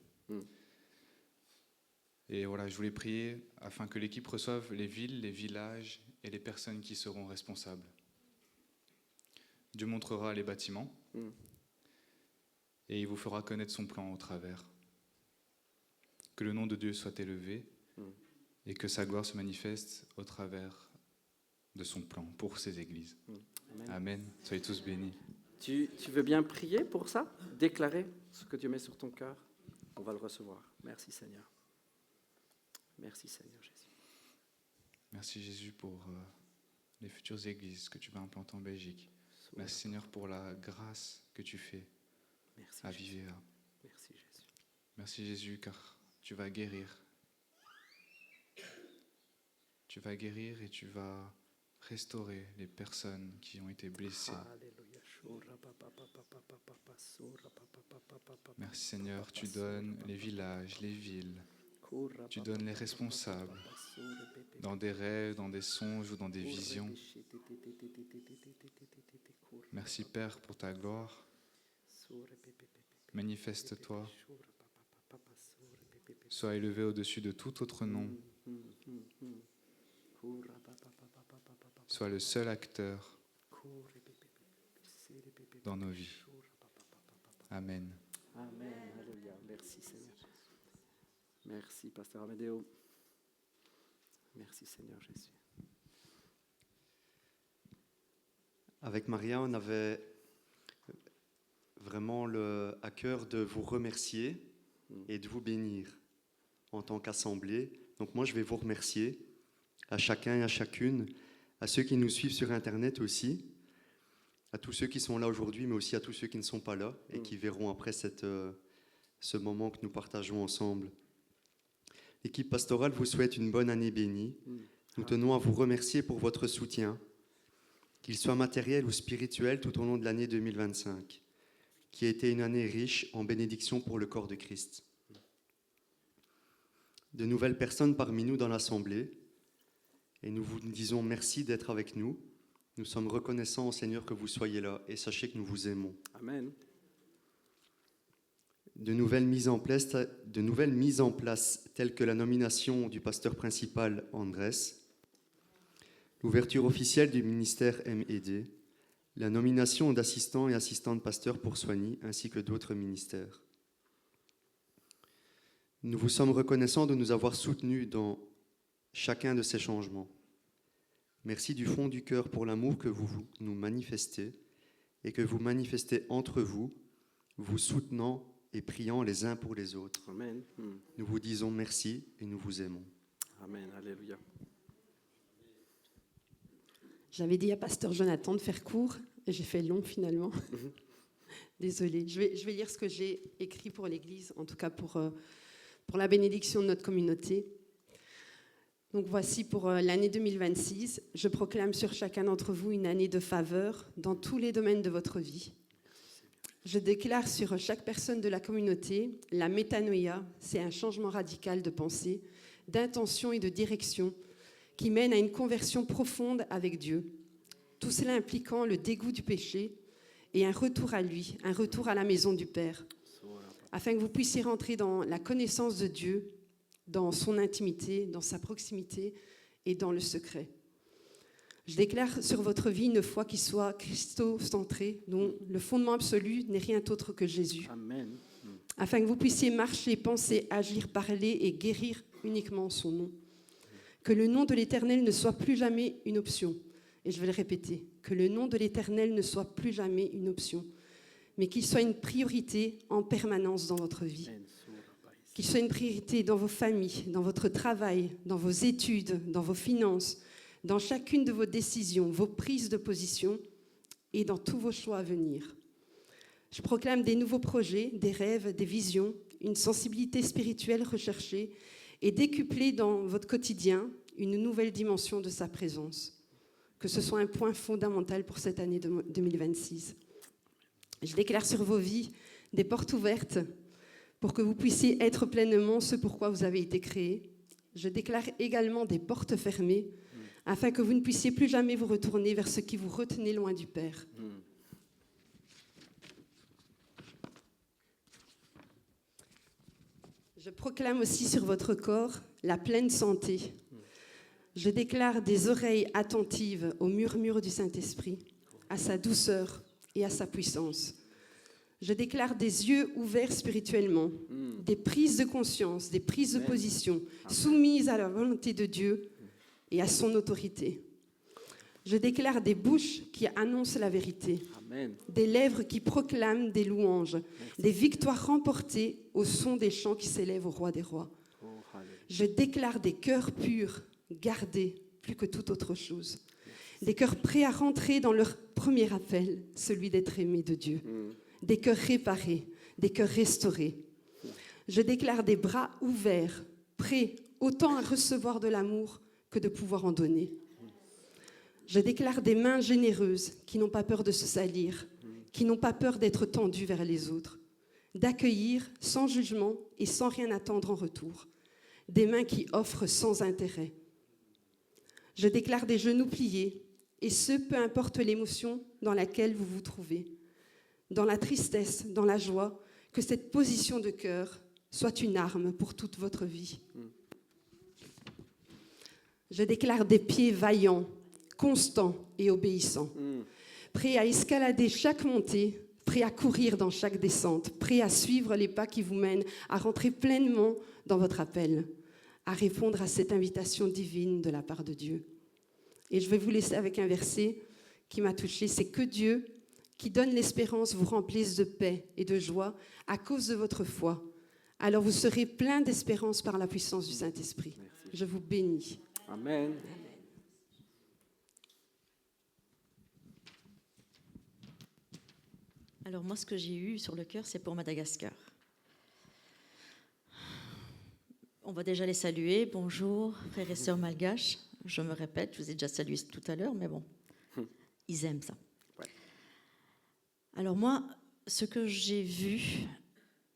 Et voilà, je voulais prier afin que l'équipe reçoive les villes, les villages et les personnes qui seront responsables. Dieu montrera les bâtiments et il vous fera connaître son plan au travers. Que le nom de Dieu soit élevé et que sa gloire se manifeste au travers de son plan pour ces églises. Amen. Amen. Soyez tous bénis. Tu veux bien prier pour ça? Déclarer ce que Dieu met sur ton cœur? On va le recevoir. Merci Seigneur. Merci Seigneur Jésus. Merci Jésus pour les futures églises que tu vas implanter en Belgique. Merci Seigneur pour la grâce que tu fais à VIVEA. Merci Jésus. Merci Jésus car tu vas guérir. Tu vas guérir et tu vas restaurer les personnes qui ont été blessées. Merci Seigneur, tu donnes les villages, les villes. Tu donnes les responsables dans des rêves, dans des songes ou dans des visions. Merci Père pour ta gloire. Manifeste-toi. Sois élevé au-dessus de tout autre nom. Sois le seul acteur dans nos vies. Amen. Amen. Alléluia. Merci Seigneur. Merci Pasteur Amédéo. Merci Seigneur Jésus. Avec Maria, on avait vraiment à cœur de vous remercier et de vous bénir en tant qu'assemblée. Donc moi, je vais vous remercier à chacun et à chacune, à ceux qui nous suivent sur Internet aussi, à tous ceux qui sont là aujourd'hui, mais aussi à tous ceux qui ne sont pas là et qui verront après ce moment que nous partageons ensemble. L'équipe pastorale vous souhaite une bonne année bénie. Nous tenons à vous remercier pour votre soutien, qu'il soit matériel ou spirituel tout au long de l'année 2025, qui a été une année riche en bénédictions pour le corps de Christ. De nouvelles personnes parmi nous dans l'Assemblée, et nous vous disons merci d'être avec nous. Nous sommes reconnaissants au Seigneur que vous soyez là, et sachez que nous vous aimons. Amen. De nouvelles mises en place telles que la nomination du pasteur principal Andrés, l'ouverture officielle du ministère MED, la nomination d'assistants et assistantes pasteurs pour Soigny, ainsi que d'autres ministères. Nous vous sommes reconnaissants de nous avoir soutenus dans chacun de ces changements. Merci du fond du cœur pour l'amour que vous nous manifestez et que vous manifestez entre vous, vous soutenant et priant les uns pour les autres. Amen. Nous vous disons merci et nous vous aimons. Amen. Alléluia. J'avais dit à Pasteur Jonathan de faire court, et j'ai fait long finalement. Désolée. Je vais lire ce que j'ai écrit pour l'Église, en tout cas pour la bénédiction de notre communauté. Donc voici pour l'année 2026. Je proclame sur chacun d'entre vous une année de faveur dans tous les domaines de votre vie. Je déclare sur chaque personne de la communauté la métanoïa, c'est un changement radical de pensée, d'intention et de direction qui mène à une conversion profonde avec Dieu. Tout cela impliquant le dégoût du péché et un retour à lui, un retour à la maison du Père, afin que vous puissiez rentrer dans la connaissance de Dieu, dans son intimité, dans sa proximité et dans le secret. Je déclare sur votre vie une foi qui soit christocentrée, dont le fondement absolu n'est rien d'autre que Jésus. Amen. Afin que vous puissiez marcher, penser, agir, parler et guérir uniquement en son nom. Que le nom de l'Éternel ne soit plus jamais une option. Et je vais le répéter, que le nom de l'Éternel ne soit plus jamais une option, mais qu'il soit une priorité en permanence dans votre vie. Qu'il soit une priorité dans vos familles, dans votre travail, dans vos études, dans vos finances, dans chacune de vos décisions, vos prises de position et dans tous vos choix à venir. Je proclame des nouveaux projets, des rêves, des visions, une sensibilité spirituelle recherchée et décuplée dans votre quotidien, une nouvelle dimension de sa présence. Que ce soit un point fondamental pour cette année 2026. Je déclare sur vos vies des portes ouvertes pour que vous puissiez être pleinement ce pourquoi vous avez été créés. Je déclare également des portes fermées afin que vous ne puissiez plus jamais vous retourner vers ce qui vous retenait loin du Père. Je proclame aussi sur votre corps la pleine santé. Je déclare des oreilles attentives au murmure du Saint-Esprit, à sa douceur et à sa puissance. Je déclare des yeux ouverts spirituellement, des prises de conscience, des prises de position, soumises à la volonté de Dieu et à son autorité. Je déclare des bouches qui annoncent la vérité, Amen. des lèvres qui proclament des louanges, des victoires remportées au son des chants qui s'élèvent au roi des rois. Oh, alléluia. Je déclare des cœurs purs, gardés plus que toute autre chose. Des cœurs prêts à rentrer dans leur premier appel, celui d'être aimés de Dieu. Des cœurs réparés, des cœurs restaurés. Je déclare des bras ouverts, prêts autant à recevoir de l'amour que de pouvoir en donner. Je déclare des mains généreuses qui n'ont pas peur de se salir, qui n'ont pas peur d'être tendues vers les autres, d'accueillir sans jugement et sans rien attendre en retour. Des mains qui offrent sans intérêt. Je déclare des genoux pliés et ce, peu importe l'émotion dans laquelle vous vous trouvez. Dans la tristesse, dans la joie, que cette position de cœur soit une arme pour toute votre vie. Je déclare des pieds vaillants, constants et obéissants, prêts à escalader chaque montée, prêts à courir dans chaque descente, prêts à suivre les pas qui vous mènent à rentrer pleinement dans votre appel, à répondre à cette invitation divine de la part de Dieu. Et je vais vous laisser avec un verset qui m'a touchée, c'est que Dieu, qui donne l'espérance, vous remplisse de paix et de joie à cause de votre foi. Alors vous serez plein d'espérance par la puissance du Saint-Esprit. Je vous bénis. Amen. Alors moi, ce que j'ai eu sur le cœur, c'est pour Madagascar. On va déjà les saluer. Bonjour, frères et sœurs malgaches. Je me répète, je vous ai déjà salué tout à l'heure, mais bon, ils aiment ça. Ouais. Alors moi, ce que j'ai vu,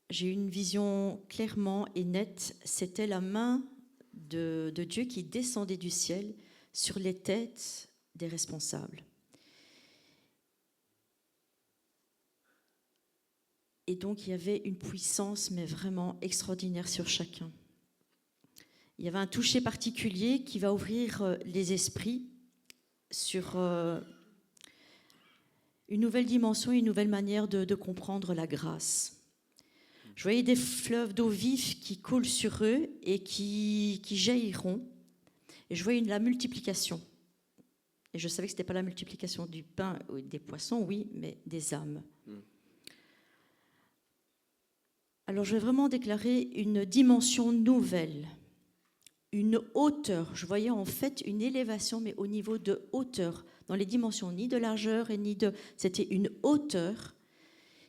j'ai eu une vision clairement et nette, c'était la main de Dieu qui descendait du ciel sur les têtes des responsables. Et donc, il y avait une puissance, mais vraiment extraordinaire sur chacun. Il y avait un toucher particulier qui va ouvrir les esprits sur une nouvelle dimension, une nouvelle manière de comprendre la grâce. Je voyais des fleuves d'eau vive qui coulent sur eux et qui jailliront. Et je voyais la multiplication. Et je savais que ce n'était pas la multiplication du pain ou des poissons, oui, mais des âmes. Alors, je vais vraiment déclarer une dimension nouvelle, une hauteur. Je voyais en fait une élévation, mais au niveau de hauteur, dans les dimensions ni de largeur et ni de... C'était une hauteur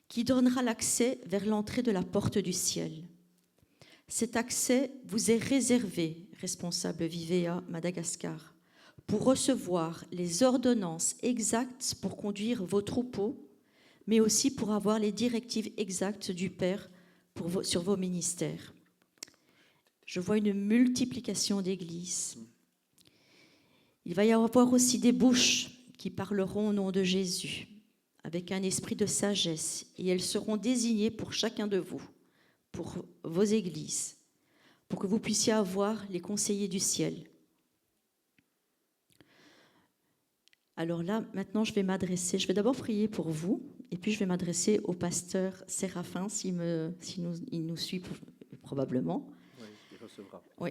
qui donnera l'accès vers l'entrée de la porte du ciel. Cet accès vous est réservé, responsable Vivea Madagascar, pour recevoir les ordonnances exactes pour conduire vos troupeaux, mais aussi pour avoir les directives exactes du Père sur vos ministères. Je vois une multiplication d'églises. Il va y avoir aussi des bouches qui parleront au nom de Jésus, avec un esprit de sagesse, et elles seront désignées pour chacun de vous, pour vos églises, pour que vous puissiez avoir les conseillers du ciel. Alors là, maintenant, je vais d'abord prier pour vous, et puis je vais m'adresser au pasteur Séraphin, il nous suit probablement. Oui, il recevra. Oui.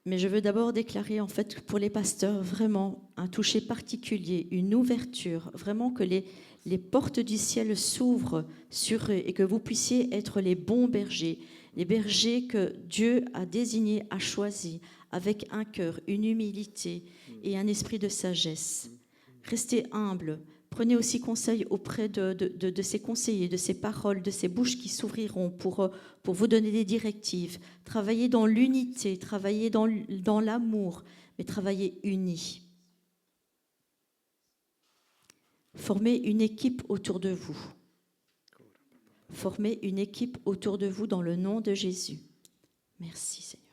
Mais je veux d'abord déclarer, en fait, pour les pasteurs, vraiment un toucher particulier, une ouverture, vraiment que les portes du ciel s'ouvrent sur eux et que vous puissiez être les bons bergers, les bergers que Dieu a désignés, a choisis, avec un cœur, une humilité et un esprit de sagesse. Restez humbles. Prenez aussi conseil auprès de ces conseillers, de ces paroles, de ces bouches qui s'ouvriront pour vous donner des directives. Travaillez dans l'unité, travaillez dans l'amour, mais travaillez unis. Formez une équipe autour de vous. Formez une équipe autour de vous dans le nom de Jésus. Merci Seigneur.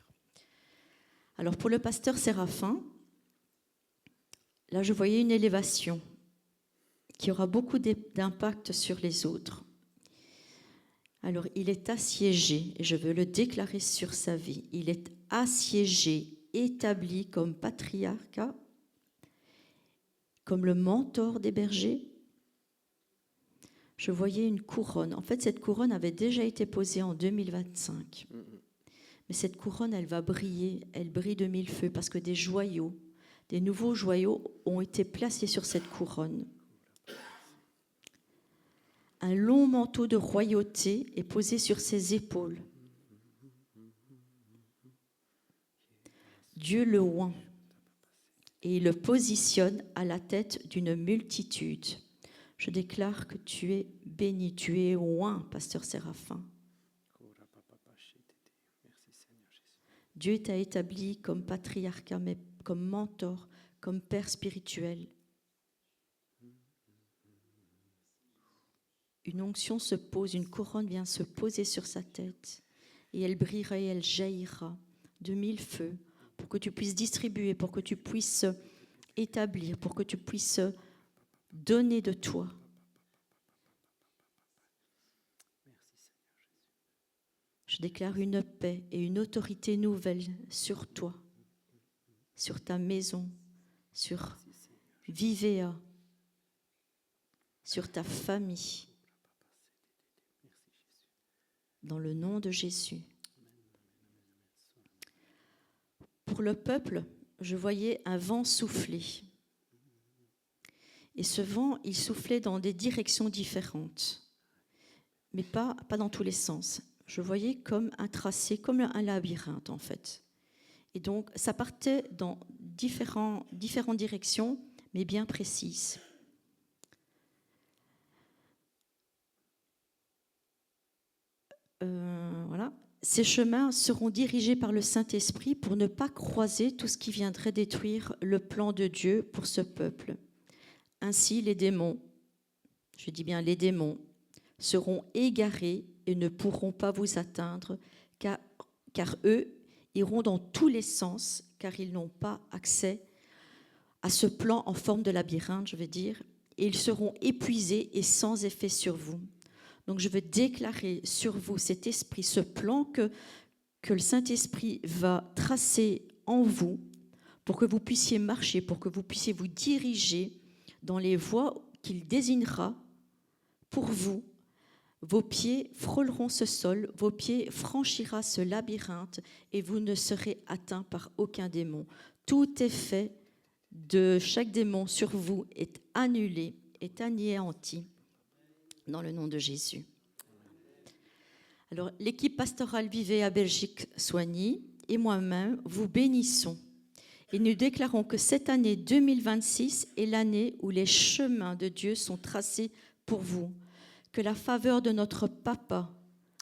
Alors pour le pasteur Séraphin, là je voyais une élévation qui aura beaucoup d'impact sur les autres. Alors, il est assiégé, et je veux le déclarer sur sa vie, il est assiégé, établi comme patriarcat, comme le mentor des bergers. Je voyais une couronne. En fait, cette couronne avait déjà été posée en 2025. Mais cette couronne, elle va briller, elle brille de mille feux, parce que des joyaux, des nouveaux joyaux ont été placés sur cette couronne. Un long manteau de royauté est posé sur ses épaules. Dieu le oint et il le positionne à la tête d'une multitude. Je déclare que tu es béni, tu es oint, pasteur Séraphin. Dieu t'a établi comme patriarcat, mais comme mentor, comme père spirituel. Une onction se pose, une couronne vient se poser sur sa tête et elle brillera et elle jaillira de mille feux pour que tu puisses distribuer, pour que tu puisses établir, pour que tu puisses donner de toi. Je déclare une paix et une autorité nouvelle sur toi, sur ta maison, sur Vivea, sur ta famille. Dans le nom de Jésus. Pour le peuple, je voyais un vent souffler. Et ce vent, il soufflait dans des directions différentes, mais pas dans tous les sens. Je voyais comme un tracé, comme un labyrinthe en fait. Et donc, ça partait dans différentes directions, mais bien précises. Voilà. Ces chemins seront dirigés par le Saint-Esprit pour ne pas croiser tout ce qui viendrait détruire le plan de Dieu pour ce peuple. Ainsi, les démons, je dis bien les démons, seront égarés et ne pourront pas vous atteindre, car eux iront dans tous les sens, car ils n'ont pas accès à ce plan en forme de labyrinthe, je vais dire, et ils seront épuisés et sans effet sur vous. Donc je veux déclarer sur vous cet esprit, ce plan que le Saint-Esprit va tracer en vous pour que vous puissiez marcher, pour que vous puissiez vous diriger dans les voies qu'il désignera pour vous. Vos pieds frôleront ce sol, vos pieds franchira ce labyrinthe et vous ne serez atteints par aucun démon. Tout effet de chaque démon sur vous est annulé, est anéanti. Dans le nom de Jésus. Alors, l'équipe pastorale Vivea Belgique Soigny et moi-même vous bénissons et nous déclarons que cette année 2026 est l'année où les chemins de Dieu sont tracés pour vous. Que la faveur de notre Papa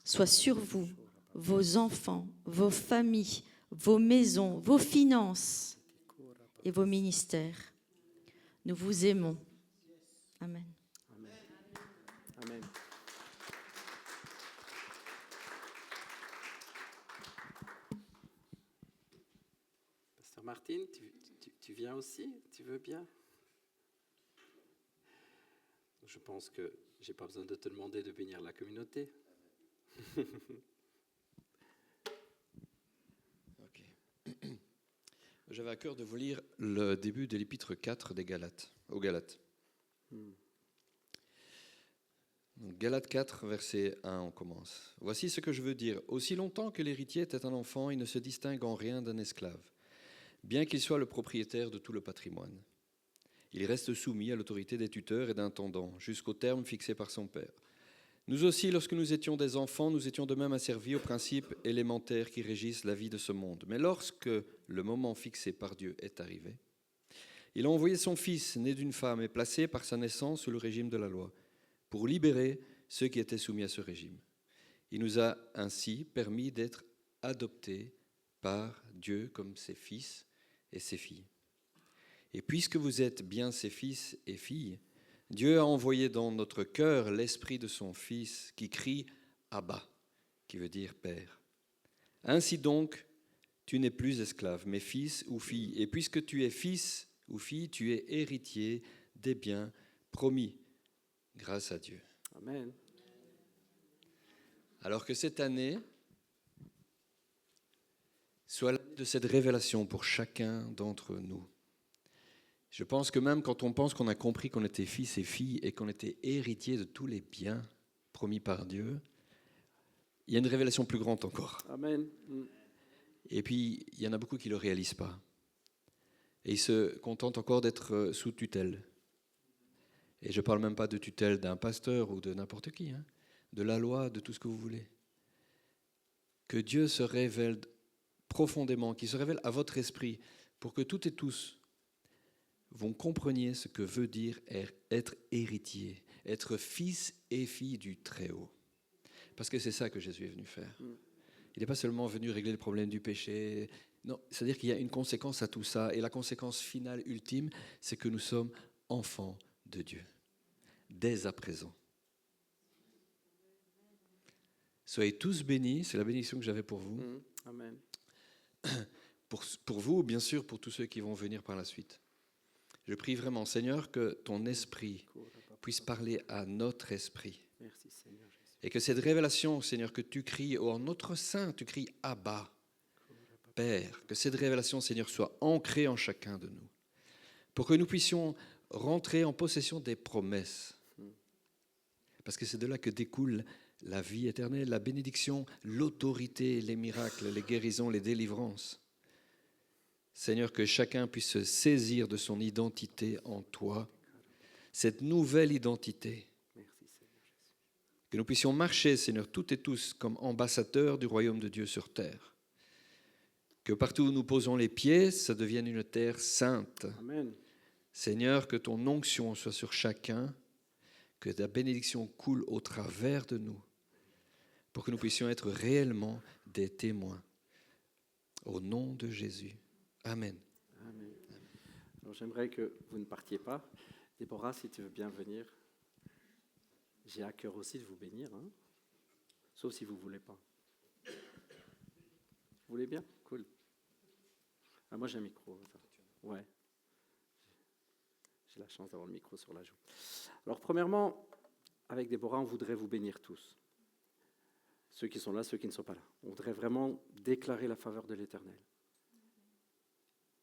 soit sur vous, vos enfants, vos familles, vos maisons, vos finances et vos ministères. Nous vous aimons. Amen. Amen. Pasteur Martine, tu viens aussi? Tu veux bien? Je pense que je n'ai pas besoin de te demander de bénir la communauté. Ok. J'avais à cœur de vous lire le début de l'épître 4 des Galates, aux Galates. Donc, Galates 4, verset 1, on commence. « Voici ce que je veux dire. Aussi longtemps que l'héritier était un enfant, il ne se distingue en rien d'un esclave, bien qu'il soit le propriétaire de tout le patrimoine. Il reste soumis à l'autorité des tuteurs et d'intendants, jusqu'au terme fixé par son père. Nous aussi, lorsque nous étions des enfants, nous étions de même asservis aux principes élémentaires qui régissent la vie de ce monde. Mais lorsque le moment fixé par Dieu est arrivé, il a envoyé son Fils, né d'une femme et placé par sa naissance sous le régime de la loi, pour libérer ceux qui étaient soumis à ce régime. Il nous a ainsi permis d'être adoptés par Dieu comme ses fils et ses filles. Et puisque vous êtes bien ses fils et filles, Dieu a envoyé dans notre cœur l'esprit de son Fils qui crie « Abba », qui veut dire « Père ». Ainsi donc, tu n'es plus esclave, mais fils ou fille. Et puisque tu es fils ou fille, tu es héritier des biens promis, grâce à Dieu. Amen. Alors que cette année soit l'année de cette révélation pour chacun d'entre nous. Je pense que même quand on pense qu'on a compris qu'on était fils et filles et qu'on était héritier de tous les biens promis par Dieu, il y a une révélation plus grande encore. Amen. Et puis, il y en a beaucoup qui ne le réalisent pas. Et ils se contentent encore d'être sous tutelle. Et je ne parle même pas de tutelle d'un pasteur ou de n'importe qui, hein, de la loi, de tout ce que vous voulez. Que Dieu se révèle profondément, qu'il se révèle à votre esprit, pour que toutes et tous vous compreniez ce que veut dire être héritier, être fils et fille du Très-Haut. Parce que c'est ça que Jésus est venu faire. Il n'est pas seulement venu régler le problème du péché. Non, c'est-à-dire qu'il y a une conséquence à tout ça. Et la conséquence finale, ultime, c'est que nous sommes enfants de Dieu, dès à présent. Soyez tous bénis, c'est la bénédiction que j'avais pour vous. Amen. Pour vous, bien sûr, pour tous ceux qui vont venir par la suite. Je prie vraiment, Seigneur, que ton esprit puisse parler à notre esprit. Merci Seigneur Jésus. Et que cette révélation, Seigneur, que tu cries en notre sein, tu cries Abba, Père, que cette révélation, Seigneur, soit ancrée en chacun de nous, pour que nous puissions rentrer en possession des promesses. Parce que c'est de là que découle la vie éternelle, la bénédiction, l'autorité, les miracles, les guérisons, les délivrances. Seigneur, que chacun puisse se saisir de son identité en toi, cette nouvelle identité. Merci Seigneur Jésus. Que nous puissions marcher, Seigneur, toutes et tous, comme ambassadeurs du royaume de Dieu sur terre. Que partout où nous posons les pieds, ça devienne une terre sainte. Amen. Seigneur, que ton onction soit sur chacun, que ta bénédiction coule au travers de nous, pour que nous puissions être réellement des témoins. Au nom de Jésus. Amen. Amen. Alors j'aimerais que vous ne partiez pas. Déborah, si tu veux bien venir. J'ai à cœur aussi de vous bénir, hein. Sauf si vous ne voulez pas. Vous voulez bien? Cool. Ah, moi j'ai un micro. Ouais. J'ai la chance d'avoir le micro sur la joue. Alors premièrement, avec Déborah, on voudrait vous bénir tous. Ceux qui sont là, ceux qui ne sont pas là. On voudrait vraiment déclarer la faveur de l'Éternel.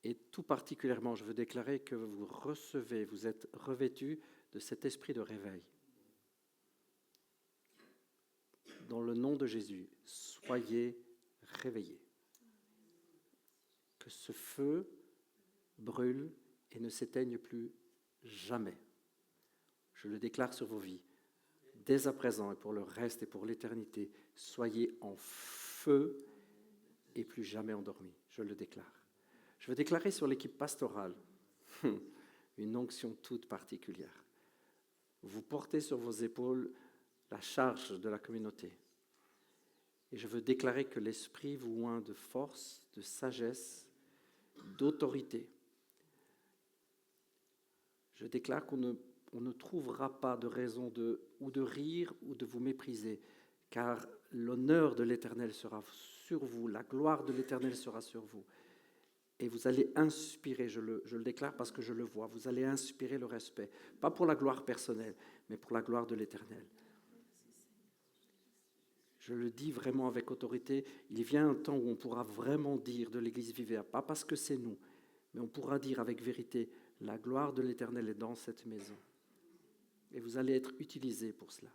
Et tout particulièrement, je veux déclarer que vous recevez, vous êtes revêtus de cet esprit de réveil. Dans le nom de Jésus, soyez réveillés. Que ce feu brûle et ne s'éteigne plus jamais. Je le déclare sur vos vies. Dès à présent et pour le reste et pour l'éternité, soyez en feu et plus jamais endormis. Je le déclare. Je veux déclarer sur l'équipe pastorale une onction toute particulière. Vous portez sur vos épaules la charge de la communauté. Et je veux déclarer que l'Esprit vous oint de force, de sagesse, d'autorité. Je déclare qu'on ne trouvera pas de raison ou de rire ou de vous mépriser, car l'honneur de l'Éternel sera sur vous, la gloire de l'Éternel sera sur vous. Et vous allez inspirer, je le déclare parce que je le vois, vous allez inspirer le respect, pas pour la gloire personnelle, mais pour la gloire de l'Éternel. Je le dis vraiment avec autorité, il vient un temps où on pourra vraiment dire de l'Église Vivea, pas parce que c'est nous, mais on pourra dire avec vérité, la gloire de l'Éternel est dans cette maison. Et vous allez être utilisés pour cela.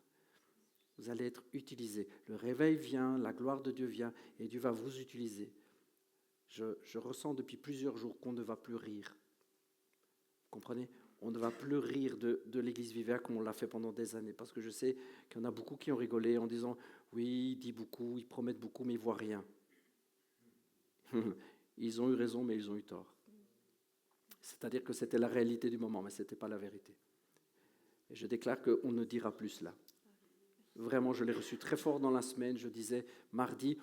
Vous allez être utilisés. Le réveil vient, la gloire de Dieu vient, et Dieu va vous utiliser. Je ressens depuis plusieurs jours qu'on ne va plus rire. Vous comprenez? On ne va plus rire de l'Église Vivea comme on l'a fait pendant des années. Parce que je sais qu'il y en a beaucoup qui ont rigolé en disant « Oui, il dit beaucoup, ils promettent beaucoup, mais ils ne voient rien. » Ils ont eu raison, mais ils ont eu tort. C'est-à-dire que c'était la réalité du moment, mais ce n'était pas la vérité. Et je déclare qu'on ne dira plus cela. Vraiment, je l'ai reçu très fort dans la semaine. Je disais, mardi,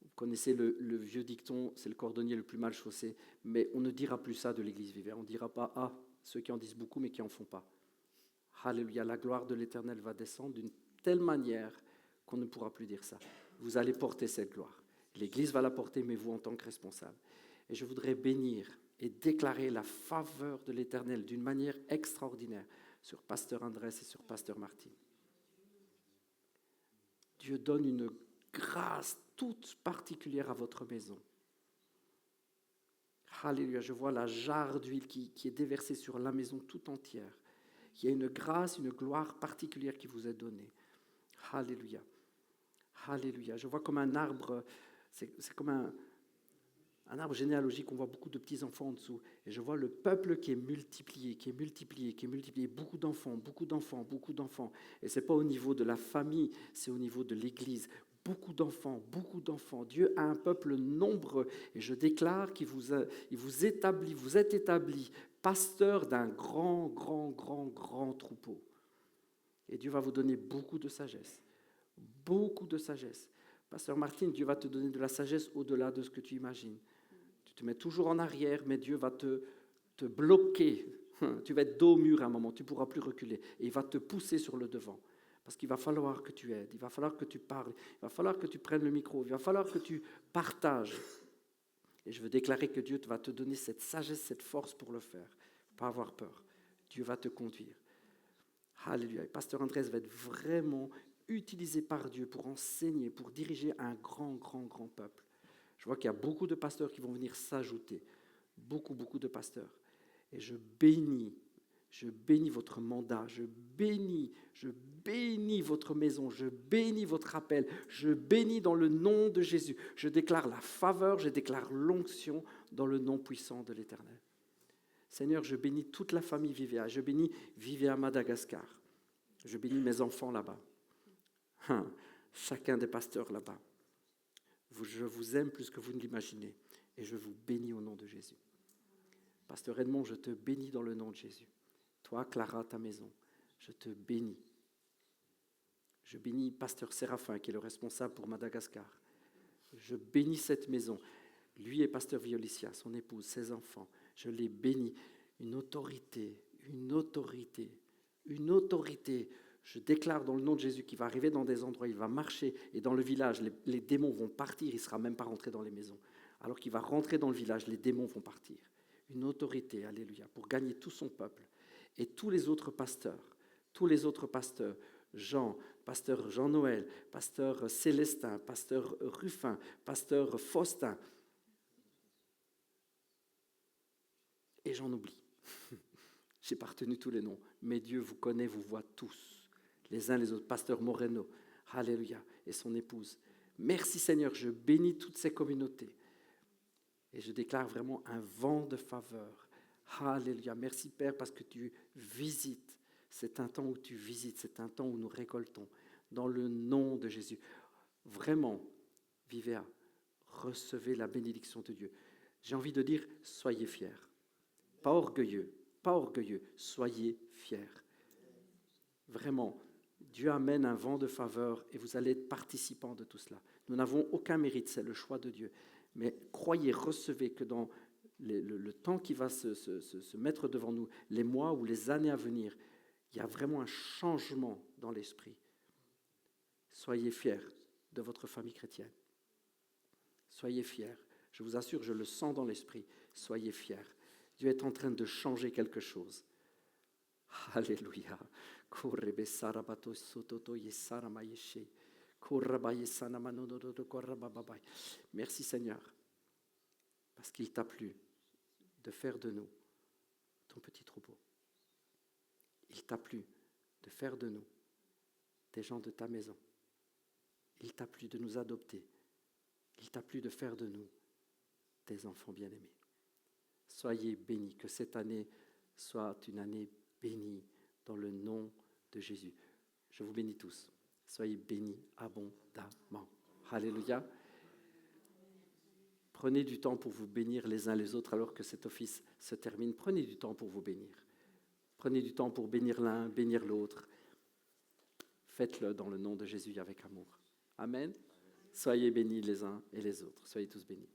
vous connaissez le vieux dicton, c'est le cordonnier le plus mal chaussé, mais on ne dira plus ça de l'Église Vivea. On ne dira pas, ah, ceux qui en disent beaucoup, mais qui n'en font pas. Alléluia, la gloire de l'Éternel va descendre d'une telle manière qu'on ne pourra plus dire ça. Vous allez porter cette gloire. L'Église va la porter, mais vous en tant que responsable. Et je voudrais bénir et déclarer la faveur de l'Éternel d'une manière extraordinaire sur Pasteur Andrés et sur Pasteur Martin. Dieu donne une grâce toute particulière à votre maison. Alléluia, je vois la jarre d'huile qui est déversée sur la maison tout entière. Il y a une grâce, une gloire particulière qui vous est donnée. Alléluia. Alléluia. Je vois comme un arbre, c'est comme un arbre généalogique, on voit beaucoup de petits-enfants en dessous. Et je vois le peuple qui est multiplié, qui est multiplié, qui est multiplié. Beaucoup d'enfants, beaucoup d'enfants, beaucoup d'enfants. Et ce n'est pas au niveau de la famille, c'est au niveau de l'Église. Beaucoup d'enfants, beaucoup d'enfants. Dieu a un peuple nombreux. Et je déclare qu'il vous êtes établi pasteur d'un grand, grand, grand, grand troupeau. Et Dieu va vous donner beaucoup de sagesse. Beaucoup de sagesse. Pasteur Martin, Dieu va te donner de la sagesse au-delà de ce que tu imagines. Tu te mets toujours en arrière, mais Dieu va te bloquer. Tu vas être dos au mur à un moment, tu ne pourras plus reculer. Et il va te pousser sur le devant. Parce qu'il va falloir que tu aides, il va falloir que tu parles, il va falloir que tu prennes le micro, il va falloir que tu partages. Et je veux déclarer que Dieu va te donner cette sagesse, cette force pour le faire. Pas avoir peur. Dieu va te conduire. Alléluia. Et Pasteur Andrés va être vraiment utilisé par Dieu pour enseigner, pour diriger un grand, grand, grand peuple. Je vois qu'il y a beaucoup de pasteurs qui vont venir s'ajouter. Beaucoup, beaucoup de pasteurs. Et je bénis votre mandat, je bénis votre maison, je bénis votre appel, je bénis dans le nom de Jésus. Je déclare la faveur, je déclare l'onction dans le nom puissant de l'Éternel. Seigneur, je bénis toute la famille Vivea, je bénis Vivea Madagascar, je bénis mes enfants là-bas, chacun des pasteurs là-bas. Je vous aime plus que vous ne l'imaginez et je vous bénis au nom de Jésus. Pasteur Edmond, je te bénis dans le nom de Jésus. Toi, Clara, ta maison, je te bénis. Je bénis Pasteur Séraphin, qui est le responsable pour Madagascar. Je bénis cette maison. Lui et Pasteur Violicia, son épouse, ses enfants. Je les bénis. Une autorité. Je déclare dans le nom de Jésus qu'il va arriver dans des endroits, il va marcher, et dans le village, les démons vont partir, il ne sera même pas rentré dans les maisons. Alors qu'il va rentrer dans le village, les démons vont partir. Une autorité, alléluia, pour gagner tout son peuple. Et tous les autres pasteurs, pasteur Jean-Noël, pasteur Célestin, pasteur Ruffin, pasteur Faustin, et j'en oublie. J'ai pas retenu tous les noms, mais Dieu vous connaît, vous voit tous, les uns les autres. Pasteur Moreno, alléluia, et son épouse. Merci Seigneur, je bénis toutes ces communautés. Et je déclare vraiment un vent de faveur. Alléluia. Merci Père parce que tu visites. C'est un temps où tu visites, c'est un temps où nous récoltons. Dans le nom de Jésus. Vraiment, Vivea, recevez la bénédiction de Dieu. J'ai envie de dire, soyez fiers. Pas orgueilleux, soyez fiers. Vraiment, Dieu amène un vent de faveur et vous allez être participants de tout cela. Nous n'avons aucun mérite, c'est le choix de Dieu. Mais croyez, recevez que dans le temps qui va se mettre devant nous, les mois ou les années à venir, il y a vraiment un changement dans l'esprit. Soyez fiers de votre famille chrétienne. Soyez fiers. Je vous assure, je le sens dans l'esprit. Soyez fiers. Dieu est en train de changer quelque chose. Alléluia. Merci Seigneur, parce qu'il t'a plu de faire de nous ton petit troupeau. Il t'a plu de faire de nous des gens de ta maison. Il t'a plu de nous adopter. Il t'a plu de faire de nous des enfants bien-aimés. Soyez bénis, que cette année soit une année bénie dans le nom de Jésus. Je vous bénis tous. Soyez bénis abondamment. Alléluia. Prenez du temps pour vous bénir les uns les autres alors que cet office se termine. Prenez du temps pour vous bénir. Prenez du temps pour bénir l'un, bénir l'autre. Faites-le dans le nom de Jésus avec amour. Amen. Soyez bénis les uns et les autres. Soyez tous bénis.